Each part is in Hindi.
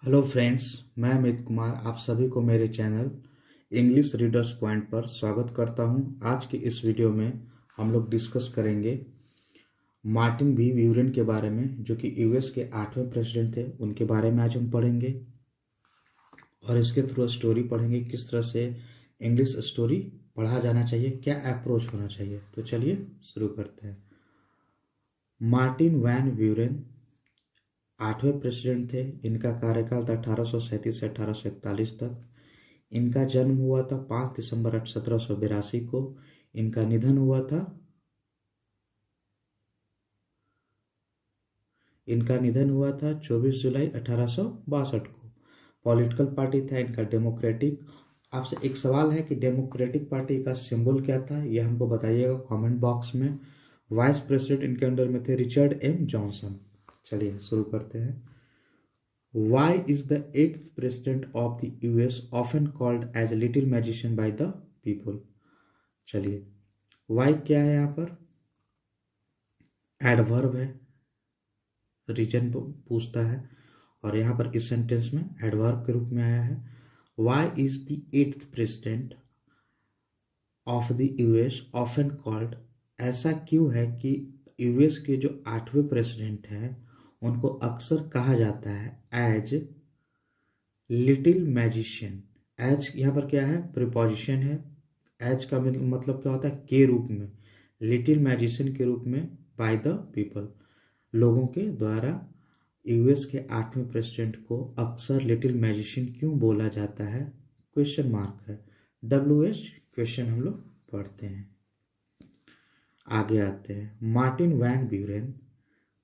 हेलो फ्रेंड्स, मैं अमित कुमार आप सभी को मेरे चैनल इंग्लिश रीडर्स पॉइंट पर स्वागत करता हूं। आज की इस वीडियो में हम लोग डिस्कस करेंगे मार्टिन बी व्यूरेन के बारे में, जो कि यूएस के 8वें प्रेसिडेंट थे। उनके बारे में आज हम पढ़ेंगे और इसके थ्रू स्टोरी पढ़ेंगे, किस तरह से इंग्लिश स्टोरी पढ़ा जाना चाहिए, क्या अप्रोच होना चाहिए। तो चलिए शुरू करते हैं। मार्टिन वैन व्यूरेन 8वें प्रेसिडेंट थे। इनका कार्यकाल था 1837 से 1841 तक। इनका जन्म हुआ था 5 दिसंबर 1782 को। इनका निधन हुआ था 24 जुलाई 1862 को। पॉलिटिकल पार्टी था इनका डेमोक्रेटिक। आपसे एक सवाल है कि डेमोक्रेटिक पार्टी का सिंबल क्या था, यह हमको बताइएगा कमेंट बॉक्स में। वाइस प्रेसिडेंट इनके अंडर में थे रिचर्ड एम जॉनसन। चलिए शुरू करते हैं। Why is the 8th president of the US often called as a little magician by the people? चलिए, why क्या है यहाँ पर? एडवर्ब है, रीजन पूछता है और यहाँ पर इस सेंटेंस में एडवर्ब के रूप में आया है। Why is the 8th president of the US often called? ऐसा क्यों है कि यूएस के जो 8वें प्रेसिडेंट हैं उनको अक्सर कहा जाता है एज लिटिल मैजिशियन। एज यहाँ पर क्या है? प्रीपोजिशन है। एज का मतलब क्या होता है? के रूप में। लिटिल मैजिशियन के रूप में बाय द पीपल, लोगों के द्वारा। यूएस के 8वें प्रेसिडेंट को अक्सर लिटिल मैजिशियन क्यों बोला जाता है? क्वेश्चन मार्क है। WH क्वेश्चन हम लोग पढ़ते हैं। आगे आते हैं। मार्टिन वैन ब्यूरेन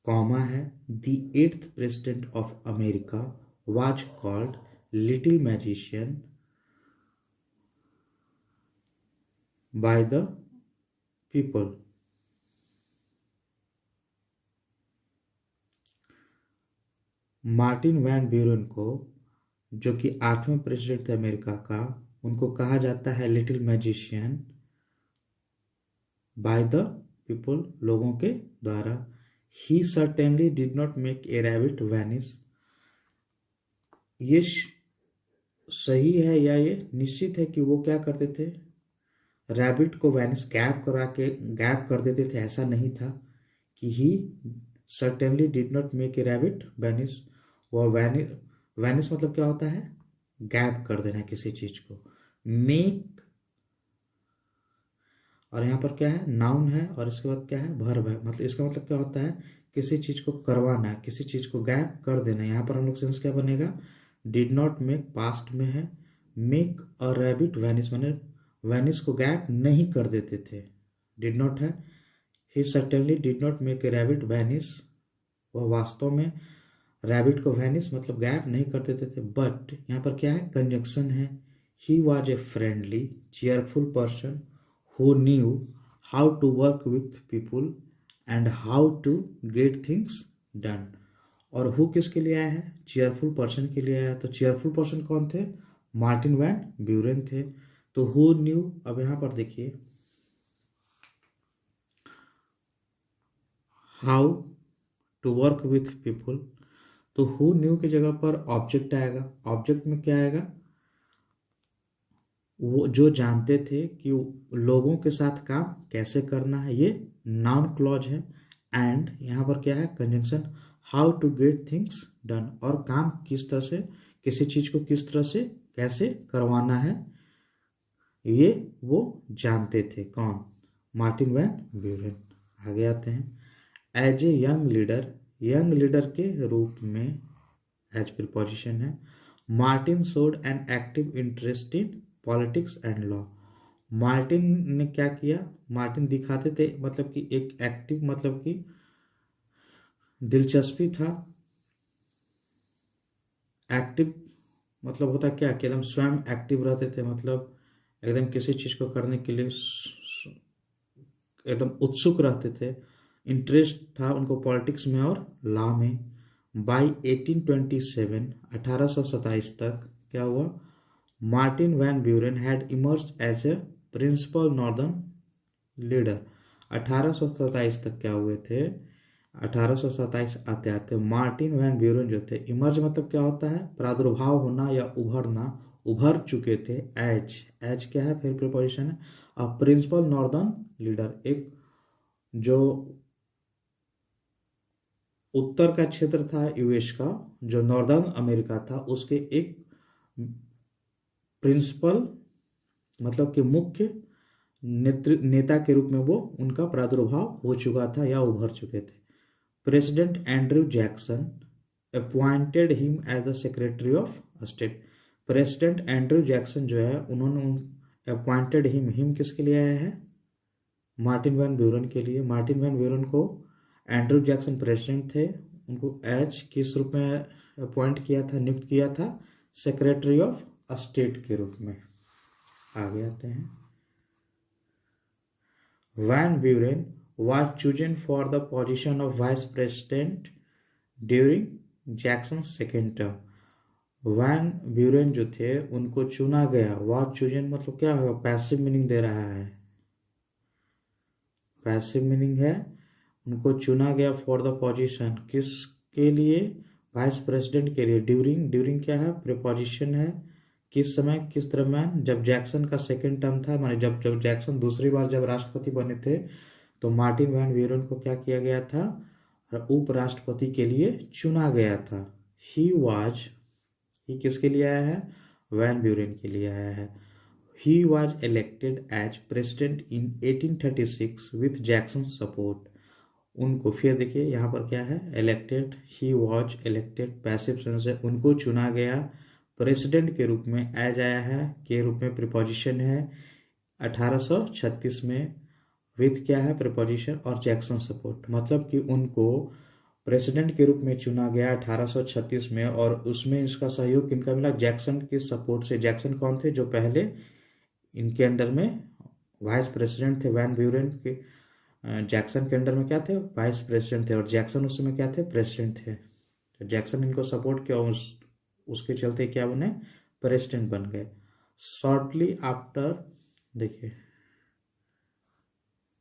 कॉमा है the 8th president of America was called little magician by the people. Martin Van Buren को, जो कि 8वें प्रेसिडेंट थे अमेरिका का, उनको कहा जाता है little magician by the people, लोगों के द्वारा। He certainly did not make a rabbit vanish. ये सही है या ये निश्चित है कि वो क्या करते थे? रैबिट को वैनिश गैप कर देते थे। ऐसा नहीं था कि he certainly did not make a rabbit vanish. वो वैनिश मतलब क्या होता है? गैप कर देना किसी चीज को। मेक, और यहाँ पर क्या है? नाउन है और इसके बाद क्या है? वर्ब है। मतलब इसका मतलब क्या होता है? किसी चीज को करवाना, किसी चीज को गैप कर देना। यहाँ पर हम लोग सेंस क्या बनेगा? डिड नॉट मेक पास्ट में है। मेक अ रैबिट वैनिश माने वैनिश को गैप नहीं कर देते थे। डिड नॉट है। He certainly did not make a rabbit vanish. वह वास्तव में रैबिट को वैनिश मतलब गैप नहीं कर देते थे। बट यहाँ पर क्या है? कंजक्शन है। He was a friendly cheerful person who knew how to work with people and how to get things done। और who किसके लिए आया है? चेयरफुल पर्सन के लिए आया। तो चेयरफुल पर्सन कौन थे? मार्टिन वैन ब्यूरेन थे। तो who knew, अब यहां पर देखिए how to work with people, तो who knew की जगह पर ऑब्जेक्ट आएगा। ऑब्जेक्ट में क्या आएगा? वो जो जानते थे कि लोगों के साथ काम कैसे करना है। ये नाउन क्लॉज है। एंड यहाँ पर क्या है? Conjunction. How to get things done, और काम किस तरह से, किसी चीज को किस तरह से कैसे करवाना है, ये वो जानते थे। कौन? Martin Van Buren. आगे आते हैं। As a young leader, young leader के रूप में, एज प्रीपोजिशन है। Martin showed an active interest in politics and law. Martin ने क्या किया? मार्टिन दिखाते थे, मतलब कि एक एक्टिव, मतलब कि दिलचस्पी था। एक्टिव मतलब होता क्या कि एकदम स्वयं एक्टिव रहते थे, मतलब एकदम किसी चीज को करने के लिए एकदम उत्सुक रहते थे। इंटरेस्ट था उनको पॉलिटिक्स में और लॉ में। बाय 1827 1827 तक क्या हुआ? Martin Van Buren had emerged as a principal northern leader. 1827 तक क्या हुए थे? 1827 आते आते मार्टिन वैन ब्यूरेन जो थे, इमर्ज मतलब क्या होता है, प्रादुर्भाव होना या उभरना, उभर चुके थे। एज क्या है, फिर प्रीपोजिशन है। अ प्रिंसिपल नॉर्दर्न लीडर, एक जो उत्तर का क्षेत्र था यूएस का, जो नॉर्दर्न अमेरिका था, उसके एक प्रिंसिपल मतलब कि मुख्य नेता के रूप में वो उनका प्रादुर्भाव हो चुका था या उभर चुके थे। President Andrew Jackson appointed him as the secretary of state. President Andrew Jackson जो है, उन्होंने अपॉइंटेड हिम किसके लिए आया है, मार्टिन वैन ब्यूरेन के लिए। मार्टिन वैन ब्यूरेन को एंड्रयू जैक्सन प्रेसिडेंट थे, उनको एज किस रूप में अपॉइंट किया था, नियुक्त किया था, सेक्रेटरी ऑफ स्टेट के रूप में। आगे आते हैं। Van Buren was chosen for the position of vice president during Jackson's second term. Van Buren जो थे उनको चुना गया, was chosen मतलब क्या होगा, पैसिव मीनिंग दे रहा है, पैसिव मीनिंग है, उनको चुना गया फॉर द पोजीशन, किसके लिए, वाइस प्रेसिडेंट के लिए। ड्यूरिंग क्या है, प्रीपोजिशन है, किस समय, किस दरम्यान, जब जैक्सन का सेकेंड टर्म था, माने जब जैक्सन दूसरी बार जब राष्ट्रपति बने थे, तो मार्टिन वैन ब्यूरेन को क्या किया गया था, उपराष्ट्रपति के लिए चुना गया था। ही किसके लिए आया है, वैन ब्यूरेन के लिए आया है। He was elected as president in 1836 with Jackson's support. उनको फिर देखिए यहाँ पर क्या है, elected, he was elected, passive sense है, उनको चुना गया प्रेसिडेंट के रूप में, एज आया है, के रूप में प्रीपोजिशन है 1836 में, विथ क्या है, प्रीपोजिशन और जैक्सन सपोर्ट, मतलब कि उनको प्रेसिडेंट के रूप में चुना गया 1836 में, और उसमें इसका सहयोग किनका मिला, जैक्सन के सपोर्ट से। जैक्सन कौन थे, जो पहले इनके अंडर में वाइस प्रेसिडेंट थे, वैन ब्यूरेन के जैक्सन के अंडर में क्या थे, वाइस प्रेसिडेंट थे, और जैक्सन उस समय क्या थे, प्रेसिडेंट थे। तो जैक्सन इनको सपोर्ट किया, उसके चलते क्या बने, प्रेसिडेंट बन गए। शॉर्टली आफ्टर, देखिए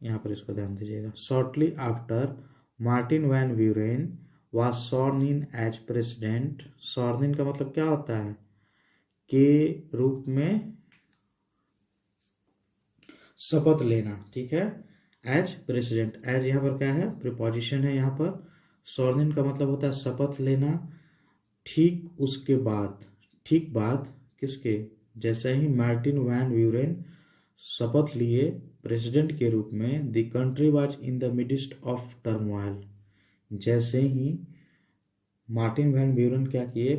यहाँ पर इसको ध्यान दीजिएगा, shortly after Martin Van Buren was sworn in as president. Sworn in का मतलब क्या होता है, के रूप में शपथ लेना, ठीक है, एज प्रेसिडेंट। एज यहाँ पर क्या है, प्रीपोजिशन है यहाँ पर। सॉर्न का मतलब होता है शपथ लेना। ठीक उसके बाद, ठीक बाद किसके, जैसे ही मार्टिन वैन ब्यूरेन शपथ लिए प्रेसिडेंट के रूप में, the country was in the midst of turmoil. जैसे ही मार्टिन वैन ब्यूरेन क्या किए,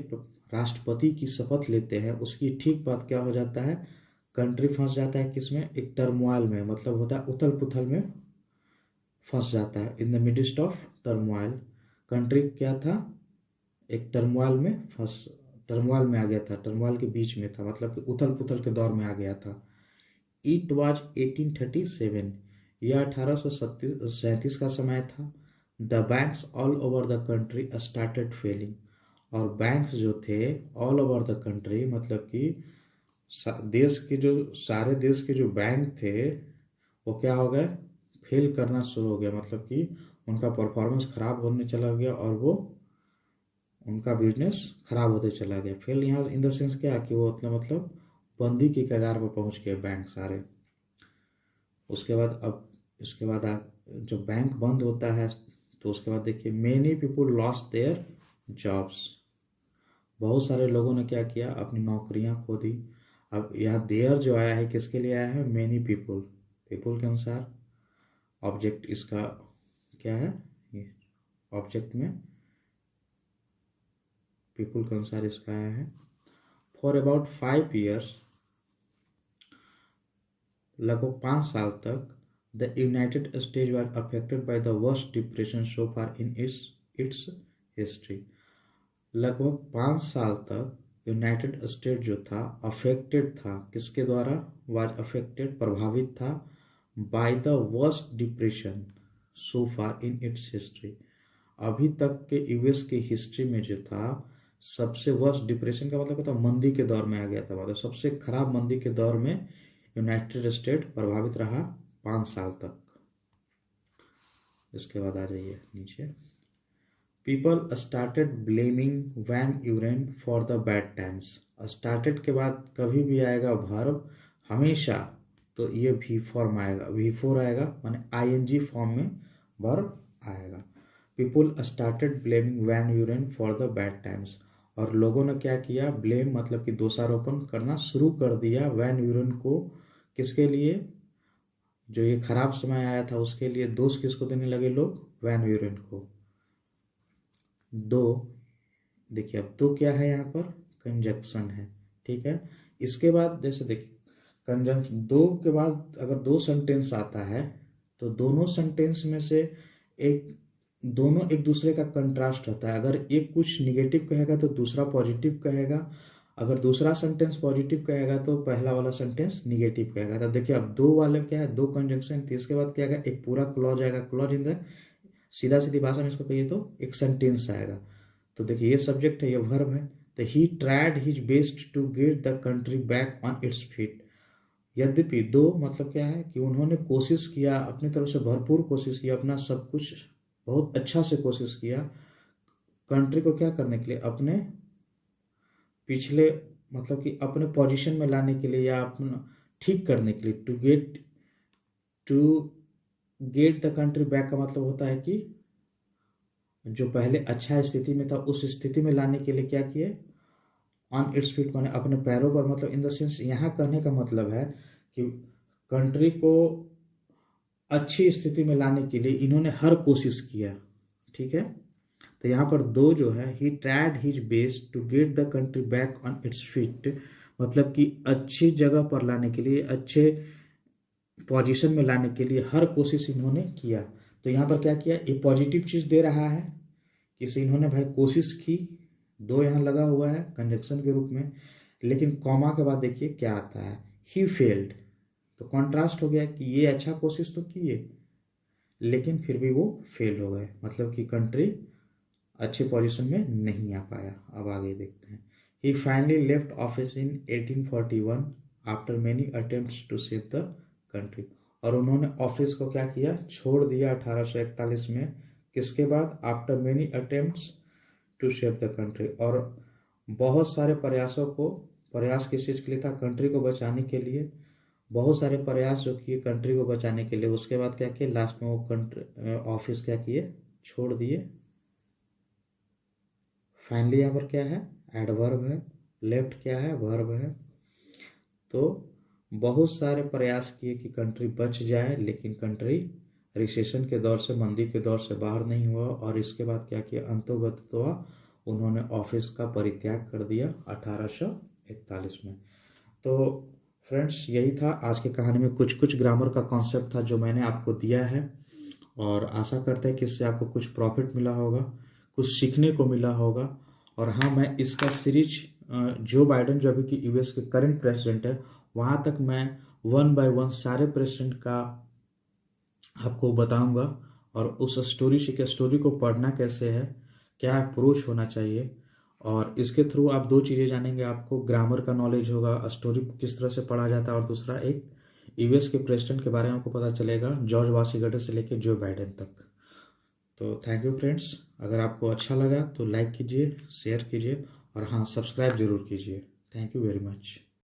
राष्ट्रपति की शपथ लेते हैं, उसकी ठीक बाद क्या हो जाता है, कंट्री फंस जाता है किसमें, एक टर्मोइल में, मतलब होता है उथल पुथल में फंस जाता है। In the midst of turmoil, country क्या था, एक टर्मोइल में आ गया था, टर्मोइल के बीच में था, मतलब कि उथल पुथल के दौर में आ गया था। इट वाज 1837, यह 1837 का समय था। The banks all over the country started failing, और बैंक्स जो थे ऑल ओवर द कंट्री, मतलब कि देश के जो सारे देश के जो बैंक थे वो क्या हो गए, फेल करना शुरू हो गया, मतलब कि उनका परफॉर्मेंस खराब होने चला गया, और वो उनका बिजनेस खराब होते चला गया। फेल यहाँ इन द सेंस क्या, कि वो मतलब बंदी की कगार पर पहुंच गए बैंक सारे। उसके बाद अब इसके बाद जब बैंक बंद होता है, तो उसके बाद देखिए, many people lost their jobs, बहुत सारे लोगों ने क्या किया, अपनी नौकरियां खो दी। अब यहाँ देयर जो आया है किसके लिए आया है, मेनी पीपुल, पीपुल के अनुसार ऑब्जेक्ट इसका क्या है, ये ऑब्जेक्ट में पीपुल के अनुसार इसका आया है। फॉर अबाउट 5 years, लगभग 5 साल तक, the United states were affected by the worst depression so far in its history. लगभग 5 साल तक यूनाइटेड स्टेट जो था अफेक्टेड था, किसके द्वारा, वाज अफेक्टेड, प्रभावित था, by the worst depression so far in its history, अभी तक के यूएस की हिस्ट्री में जो था सबसे वर्स्ट डिप्रेशन का मतलब होता है मंदी के दौर में आ गया था, मतलब सबसे खराब मंदी के दौर में यूनाइटेड स्टेट प्रभावित रहा 5 साल तक। इसके बाद आ जाइए नीचे। People started blaming Van Buren for the bad times. Started के बाद कभी भी आएगा वर्ब हमेशा, तो ये वी फॉर्म आएगा, V4 आएगा, माने ING फॉर्म में वर्ब आएगा। People started blaming Van Buren for the bad times, और लोगों ने क्या किया, ब्लेम मतलब कि दोषारोपण करना शुरू कर दिया वैन यूरेन को। किसके लिए, जो ये खराब समय आया था उसके लिए दोष किसको देने लगे लोग, वैन यूरेन को। दो, देखिए अब दो क्या है यहाँ पर, कंजक्शन है, ठीक है। इसके बाद जैसे देखिए कंजंक्शन दो के बाद अगर दो सेंटेंस आता है तो दोनों सेंटेंस में से दोनों एक दूसरे का कंट्रास्ट रहता है। अगर एक कुछ निगेटिव कहेगा तो दूसरा पॉजिटिव कहेगा, अगर दूसरा सेंटेंस पॉजिटिव कहेगा तो पहला वाला सेंटेंस निगेटिव कहेगा। तो देखिए अब दो वाले क्या है, दो कंजंक्शन, तो इसके बाद क्या आएगा, एक पूरा क्लॉज आएगा। क्लॉज इन द सीधा सीधी भाषा में इसको कहिए तो एक सेंटेंस आएगा। तो देखिए ये सब्जेक्ट है, ये वर्ब है। तो he tried his best to get the country back on its feet. यद्यपि दो मतलब क्या है कि उन्होंने कोशिश किया, अपनी तरफ से भरपूर कोशिश किया, अपना सब कुछ बहुत अच्छा से कोशिश किया कंट्री को क्या करने के लिए, अपने पिछले मतलब कि अपने पोजीशन में लाने के लिए या अपना ठीक करने के लिए। To get the country back का मतलब होता है कि जो पहले अच्छा स्थिति में था उस स्थिति में लाने के लिए क्या किए, ऑन इट्स फीट माने अपने पैरों पर, मतलब इन द सेंस यहाँ कहने का मतलब है कि कंट्री को अच्छी स्थिति में लाने के लिए इन्होंने हर कोशिश किया, ठीक है। तो यहाँ पर दो जो है, he tried his best to get the country back on its feet, मतलब कि अच्छी जगह पर लाने के लिए, अच्छे पोजीशन में लाने के लिए हर कोशिश इन्होंने किया। तो यहाँ पर क्या किया, ये पॉजिटिव चीज दे रहा है कि इन्होंने भाई कोशिश की, दो यहाँ लगा हुआ है कंजक्शन के रूप में। लेकिन कॉमा के बाद देखिए क्या आता है, ही फेल्ड। तो कॉन्ट्रास्ट हो गया कि ये अच्छा कोशिश तो किए लेकिन फिर भी वो फेल हो गए, मतलब कि कंट्री अच्छे पोजीशन में नहीं आ पाया। अब आगे देखते हैं। He finally left office in 1841 after many attempts to save the country. और उन्होंने ऑफिस को क्या किया, छोड़ दिया 1841 में। किसके बाद, after many attempts to save the country, और बहुत सारे प्रयासों को, प्रयास किस चीज़ के लिए था, कंट्री को बचाने के लिए, बहुत सारे प्रयास जो किए कंट्री को बचाने के लिए। उसके बाद क्या किए, लास्ट में वो कंट्री ऑफिस क्या किए, छोड़ दिए। फाइनली यहाँ पर क्या है, एडवर्ब है, लेफ्ट क्या है, वर्ब है। तो बहुत सारे प्रयास किए कि कंट्री बच जाए, लेकिन कंट्री रिसेशन के दौर से, मंदी के दौर से बाहर नहीं हुआ। और इसके बाद क्या किया, अंतोगत्वा उन्होंने ऑफिस का परित्याग कर दिया 1841 में। तो फ्रेंड्स यही था आज की कहानी में, कुछ कुछ ग्रामर का कॉन्सेप्ट था जो मैंने आपको दिया है, और आशा करते हैं कि इससे आपको कुछ प्रॉफिट मिला होगा, कुछ सीखने को मिला होगा। और हाँ, मैं इसका सीरीज जो बाइडेन जो अभी की यूएस के करंट प्रेसिडेंट है, वहाँ तक मैं 1 बाय 1 सारे प्रेसिडेंट का आपको बताऊंगा, और उस स्टोरी से, क्या स्टोरी को पढ़ना कैसे है, क्या अप्रोच होना चाहिए। और इसके थ्रू आप दो चीज़ें जानेंगे, आपको ग्रामर का नॉलेज होगा, स्टोरी किस तरह से पढ़ा जाता है, और दूसरा एक यूएस के प्रेसिडेंट के बारे में आपको पता चलेगा, जॉर्ज वाशिंगटन से लेकर जो बाइडेन तक। तो थैंक यू फ्रेंड्स, अगर आपको अच्छा लगा तो लाइक कीजिए, शेयर कीजिए, और हाँ सब्सक्राइब जरूर कीजिए। Thank you very much.